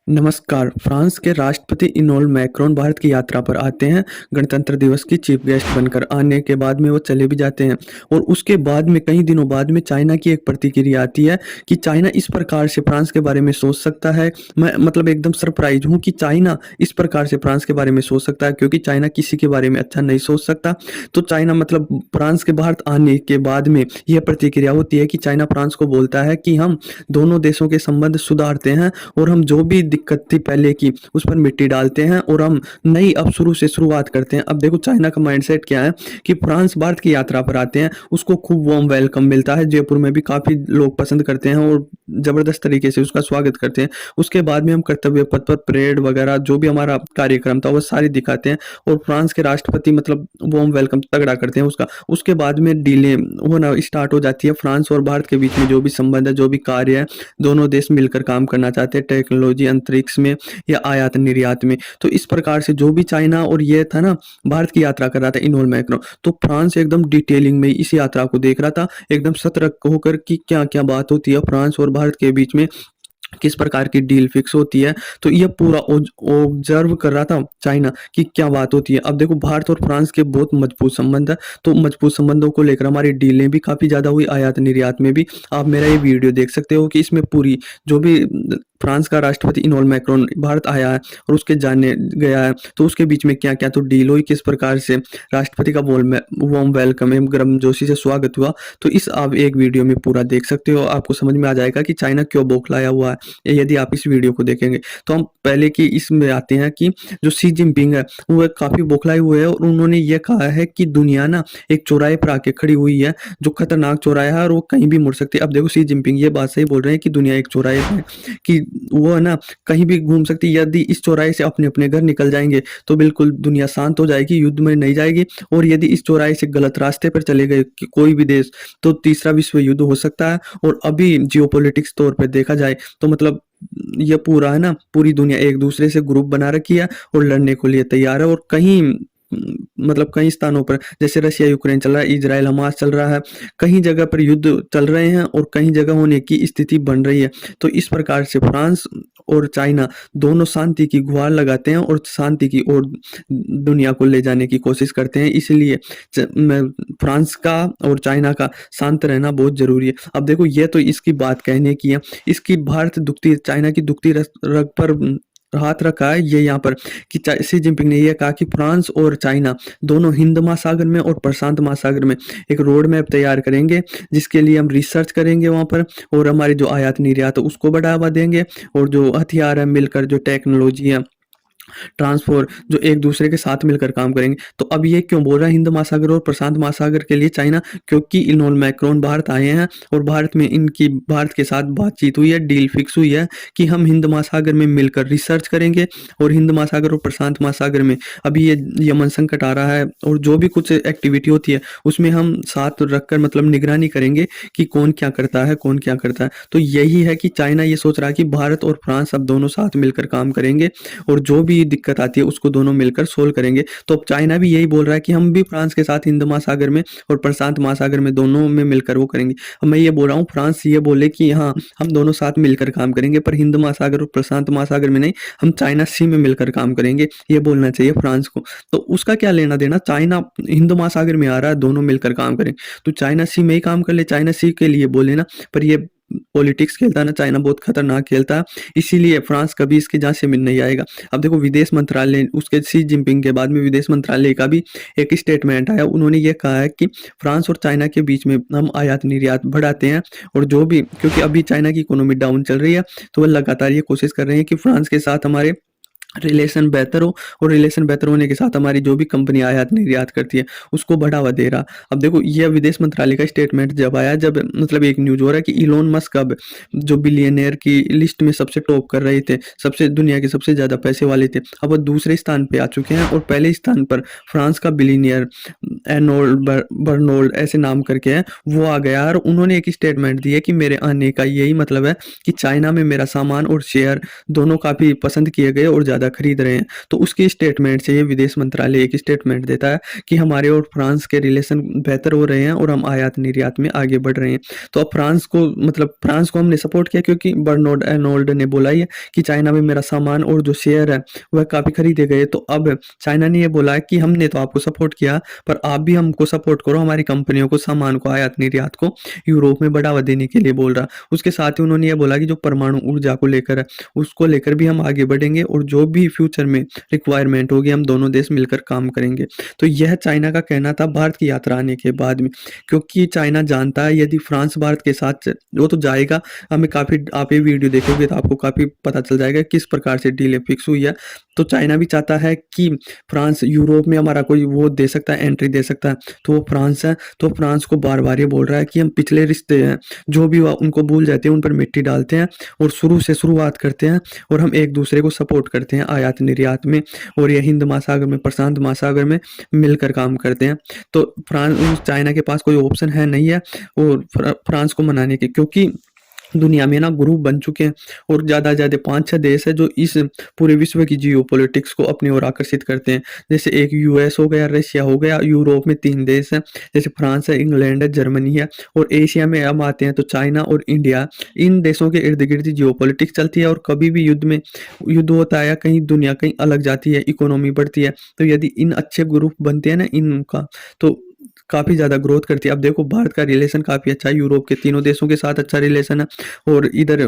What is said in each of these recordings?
नमस्कार। फ्रांस के राष्ट्रपति इमैनुअल मैक्रोन भारत की यात्रा पर आते हैं। गणतंत्र दिवस की चीफ गेस्ट बनकर आने के बाद में वो चले भी जाते हैं और उसके बाद में कई दिनों बाद में चाइना की एक प्रतिक्रिया आती है कि चाइना इस प्रकार से फ्रांस के बारे में सोच सकता है। मैं मतलब एकदम सरप्राइज़ हूँ कि चाइना इस प्रकार से फ्रांस के बारे में सोच सकता है, क्योंकि चाइना किसी के बारे में अच्छा नहीं सोच सकता। तो चाइना मतलब फ्रांस के भारत आने के बाद में यह प्रतिक्रिया होती है कि चाइना फ्रांस को बोलता है कि हम दोनों देशों के संबंध सुधारते हैं और हम जो भी दिक्कत थी पहले की उस पर मिट्टी डालते हैं और हम नई अब शुरू से शुरुआत करते हैं। अब देखो चाइना का माइंडसेट क्या है कि फ्रांस भारत की यात्रा पर आते हैं, उसको खूब वार्म वेलकम मिलता है। जयपुर में भी काफ़ी लोग पसंद करते हैं और ज़बरदस्त तरीके से उसका स्वागत करते हैं। उसके बाद में हम कर्तव्य पथ पर परेड वगैरह जो भी हमारा कार्यक्रम था वो सारी दिखाते हैं और फ्रांस के राष्ट्रपति मतलब वार्म वेलकम तगड़ा करते हैं उसका। उसके बाद में डीलें होना स्टार्ट हो जाती है। फ्रांस और भारत के बीच में जो भी संबंध है, जो भी कार्य है, दोनों देश मिलकर काम करना चाहते हैं टेक्नोलॉजी, अंतरिक्ष में या आयात निर्यात में। तो इस प्रकार से जो भी चाइना और ये था ना, भारत की यात्रा कर रहा था इमैनुअल मैक्रोन, तो फ्रांस एकदम डिटेलिंग में इस यात्रा को देख रहा था, एकदम सतर्क होकर कि क्या-क्या बात होती है फ्रांस और भारत के बीच में, किस प्रकार की डील फिक्स होती है। तो ये पूरा ऑब्जर्व कर रहा था चाइना कि क्या बात होती है। अब देखो भारत और फ्रांस के बहुत मजबूत संबंध है, तो मजबूत संबंधों को लेकर हमारी डीलें भी काफ़ी ज़्यादा हुई, आयात निर्यात में भी। आप मेरा ये वीडियो देख सकते हो कि इसमें पूरी जो भी फ्रांस का राष्ट्रपति इमैनुअल मैक्रोन भारत आया है और उसके जाने गया है, तो उसके बीच में क्या-क्या तो डील हुई, किस प्रकार से राष्ट्रपति का वार्म वेलकम एवं गर्मजोशी से स्वागत हुआ। तो इस आप एक वीडियो में पूरा देख सकते हो, आपको समझ में आ जाएगा कि चाइना क्यों बौखलाया हुआ है। यदि आप इस वीडियो को देखेंगे तो हम पहले की इसमें आते हैं कि जो शी जिनपिंग है वो काफ़ी बौखलाए हुए हैं और उन्होंने ये कहा है कि दुनिया ना एक चौराहे पर आके खड़ी हुई है, जो खतरनाक चौराहा है और वो कहीं भी मुड़ सकती है। अब देखो शी जिनपिंग ये बात सही बोल रहे हैं कि दुनिया एक चौराहे पे है, कि वो है ना कहीं भी घूम सकती है। यदि इस चौराहे से अपने-अपने घर निकल जाएँगे तो बिल्कुल दुनिया शांत हो जाएगी, युद्ध में नहीं जाएगी। और यदि इस चौराहे से गलत रास्ते पर चले गए कि कोई भी देश, तो तीसरा विश्व युद्ध हो सकता है। और अभी जियोपॉलिटिक्स तौर पे देखा जाए तो मतलब ये पूरा है ना, पूरी दुनिया एक दूसरे से ग्रुप बना रखी है और लड़ने को लिए तैयार है। और कहीं मतलब कई स्थानों पर जैसे रशिया यूक्रेन चल रहा है, इजराइल हमास चल रहा है, कहीं जगह पर युद्ध चल रहे हैं और कहीं जगह होने की स्थिति बन रही है। तो इस प्रकार से फ्रांस और चाइना दोनों शांति की गुहार लगाते हैं और शांति की ओर दुनिया को ले जाने की कोशिश करते हैं। इसलिए फ्रांस का और चाइना का शांत रहना बहुत ज़रूरी है। अब देखो ये तो इसकी बात कहने की है, इसकी भारत दुखती चाइना की दुखती रग पर हाथ रखा है ये यहाँ पर कि शी जिनपिंग ने यह कहा कि फ्रांस और चाइना दोनों हिंद महासागर में और प्रशांत महासागर में एक रोड मैप तैयार करेंगे, जिसके लिए हम रिसर्च करेंगे वहाँ पर और हमारी जो आयात निर्यात है उसको बढ़ावा देंगे और जो हथियार है मिलकर जो टेक्नोलॉजी है ट्रांसफर जो एक दूसरे के साथ मिलकर काम करेंगे। तो अब ये क्यों बोल रहा है हिंद महासागर और प्रशांत महासागर के लिए चाइना, क्योंकि इमैनुअल मैक्रोन भारत आए हैं और भारत में इनकी भारत के साथ बातचीत हुई है, डील फिक्स हुई है कि हम हिंद महासागर में मिलकर रिसर्च करेंगे और हिंद महासागर और प्रशांत महासागर में अभी ये यमन संकट आ रहा है और जो भी कुछ एक्टिविटी होती है उसमें हम साथ रखकर मतलब निगरानी करेंगे कि कौन क्या करता है, कौन क्या करता है। तो यही है कि चाइना ये सोच रहा है कि भारत और फ्रांस अब दोनों साथ मिलकर काम करेंगे और जो भी दिक्कत आती है उसको दोनों मिलकर सोल्व करेंगे। तो अब चाइना भी यही बोल रहा है कि हम भी फ्रांस के साथ हिंद महासागर में और प्रशांत महासागर में दोनों में मिलकर वो करेंगे। अब मैं ये बोल रहा हूँ फ्रांस ये बोले कि हाँ हम दोनों साथ मिलकर काम करेंगे, पर हिंद महासागर और प्रशांत महासागर में नहीं, हम चाइना सी में मिलकर काम करेंगे, ये बोलना चाहिए फ्रांस को। तो उसका क्या लेना देना, चाइना हिंद महासागर में आ रहा है, दोनों मिलकर काम करें, तो चाइना सी में ही काम कर ले, चाइना सी के लिए बोले ना। पर ये पॉलिटिक्स खेलता है ना चाइना, बहुत खतरनाक खेलता है, इसीलिए फ्रांस कभी इसकी जांच से मिल नहीं आएगा। अब देखो विदेश मंत्रालय उसके शी जिनपिंग के बाद में विदेश मंत्रालय का भी एक स्टेटमेंट आया, उन्होंने ये कहा है कि फ्रांस और चाइना के बीच में हम आयात निर्यात बढ़ाते हैं और जो भी, क्योंकि अभी चाइना की इकोनॉमी डाउन चल रही है तो वह लगातार ये कोशिश कर रहे हैं कि फ्रांस के साथ हमारे रिलेशन बेहतर हो और रिलेशन बेहतर होने के साथ हमारी जो भी कंपनी आयात निर्यात करती है उसको बढ़ावा दे रहा। अब देखो यह विदेश मंत्रालय का स्टेटमेंट जब आया, जब मतलब एक न्यूज़ हो रहा है कि इलोन मस्क अब जो बिलियनियर की लिस्ट में सबसे टॉप कर रहे थे, सबसे दुनिया के सबसे ज़्यादा पैसे वाले थे, अब वो दूसरे स्थान पे आ चुके हैं और पहले स्थान पर फ्रांस का बिलियनियर एर्नोल्ड बर्नोल्ड ऐसे नाम करके है, वो आ गया और उन्होंने एक स्टेटमेंट दिया कि मेरे आने का यही मतलब है कि चाइना में मेरा सामान और शेयर दोनों काफ़ी पसंद किए गए और ज़्यादा ज़्यादा खरीद रहे हैं। तो उसकी स्टेटमेंट से ये विदेश मंत्रालय एक स्टेटमेंट देता है कि हमारे और फ्रांस के रिलेशन बेहतर हो रहे हैं और हम आयात निर्यात में आगे बढ़ रहे हैं। तो अब फ्रांस को हमने सपोर्ट किया क्योंकि बर्नार्ड आर्नोल्ड ने बोला ही है कि चाइना में मेरा सामान और जो शेयर है वह काफ़ी खरीदे गए। तो अब चाइना ने ये बोला है कि हमने तो आपको सपोर्ट किया, पर आप भी हमको सपोर्ट करो, हमारी कंपनियों को, सामान को, आयात निर्यात को यूरोप में बढ़ावा देने के लिए बोल रहा। उसके साथ ही उन्होंने ये बोला कि जो परमाणु ऊर्जा को लेकर है उसको लेकर भी हम आगे बढ़ेंगे और जो भी फ्यूचर में रिक्वायरमेंट होगी हम दोनों देश मिलकर काम करेंगे। तो यह चाइना का कहना था भारत की यात्रा आने के बाद में, क्योंकि चाइना जानता है यदि फ्रांस भारत के साथ वो तो जाएगा। हमें काफ़ी, आप ये वीडियो देखोगे तो आपको काफ़ी पता चल जाएगा किस प्रकार से डील फिक्स हुई है। तो चाइना भी चाहता है कि फ्रांस यूरोप में हमारा कोई वो दे सकता है, एंट्री दे सकता है, तो वो फ्रांस है। तो फ्रांस को बार बार ये बोल रहा है कि हम पिछले रिश्ते हैं जो भी हुआ उनको भूल जाते हैं, उन पर मिट्टी डालते हैं और शुरू से शुरुआत करते हैं और हम एक दूसरे को सपोर्ट करते हैं आयात निर्यात में, और ये हिंद महासागर में, प्रशांत महासागर में मिलकर काम करते हैं। तो चाइना के पास कोई ऑप्शन है नहीं है और फ्रांस को मनाने के, क्योंकि दुनिया में ना ग्रुप बन चुके हैं और ज़्यादा ज़्यादा 5-6 देश है जो इस पूरे विश्व की जियोपॉलिटिक्स को अपनी ओर आकर्षित करते हैं। जैसे एक यूएस हो गया, रशिया हो गया, यूरोप में 3 देश हैं जैसे फ्रांस है, इंग्लैंड है, जर्मनी है, और एशिया में हम आते हैं तो चाइना और इंडिया। इन देशों के इर्द गिर्द जियोपॉलिटिक्स चलती है और कभी भी युद्ध होता है या कहीं दुनिया कहीं अलग जाती है, इकोनॉमी बढ़ती है, तो यदि इन अच्छे ग्रुप बनते हैं ना इनका, तो काफ़ी ज़्यादा ग्रोथ करती है। अब देखो भारत का रिलेशन काफ़ी अच्छा है, यूरोप के तीनों देशों के साथ अच्छा रिलेशन है और इधर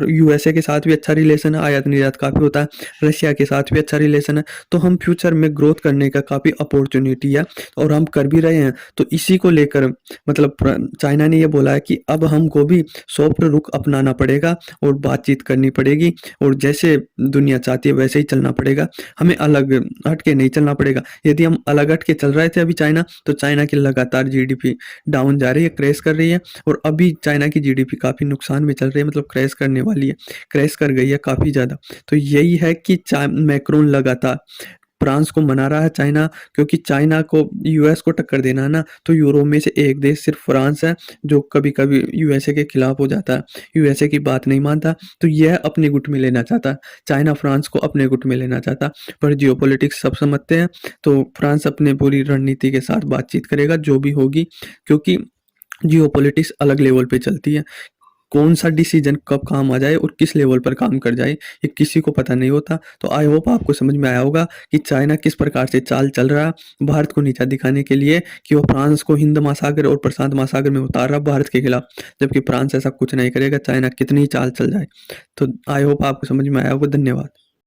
यूएसए के साथ भी अच्छा रिलेशन है, आयात निर्यात काफ़ी होता है, रशिया के साथ भी अच्छा रिलेशन है। तो हम फ्यूचर में ग्रोथ करने का काफ़ी अपॉर्चुनिटी है और हम कर भी रहे हैं। तो इसी को लेकर चाइना ने ये बोला है कि अब हमको भी सॉफ्ट रुख अपनाना पड़ेगा और बातचीत करनी पड़ेगी और जैसे दुनिया चाहती है वैसे ही चलना पड़ेगा, हमें अलग हट के नहीं चलना पड़ेगा। यदि हम अलग हट के चल रहे थे अभी चाइना, तो चाइना की लगातार जीडीपी डाउन जा रही है, क्रैश कर रही है, और अभी चाइना की जीडीपी काफ़ी नुकसान में चल रही है, मतलब क्रैश करने वाली है, क्रैश कर गई है काफ़ी ज़्यादा। तो यही है कि मैक्रोन लगातार फ्रांस को मना रहा है चाइना, क्योंकि चाइना को यूएस को टक्कर देना है ना, तो यूरोप में से एक देश सिर्फ फ्रांस है जो कभी कभी यूएसए के खिलाफ हो जाता है, यूएसए की बात नहीं मानता, तो यह अपने गुट में लेना चाहता है। चाइना फ्रांस को अपने गुट में लेना चाहता, पर जियोपॉलिटिक्स सब समझते हैं, तो फ्रांस अपने पूरी रणनीति के साथ बातचीत करेगा जो भी होगी, क्योंकि जियोपॉलिटिक्स अलग लेवल पे चलती है। कौन सा डिसीजन कब काम आ जाए और किस लेवल पर काम कर जाए ये किसी को पता नहीं होता। तो आई होप आपको समझ में आया होगा कि चाइना किस प्रकार से चाल चल रहा है भारत को नीचा दिखाने के लिए, कि वो फ्रांस को हिंद महासागर और प्रशांत महासागर में उतार रहा भारत के खिलाफ, जबकि फ्रांस ऐसा कुछ नहीं करेगा, चाइना कितनी चाल चल जाए। तो आई होप आपको समझ में आया होगा। धन्यवाद।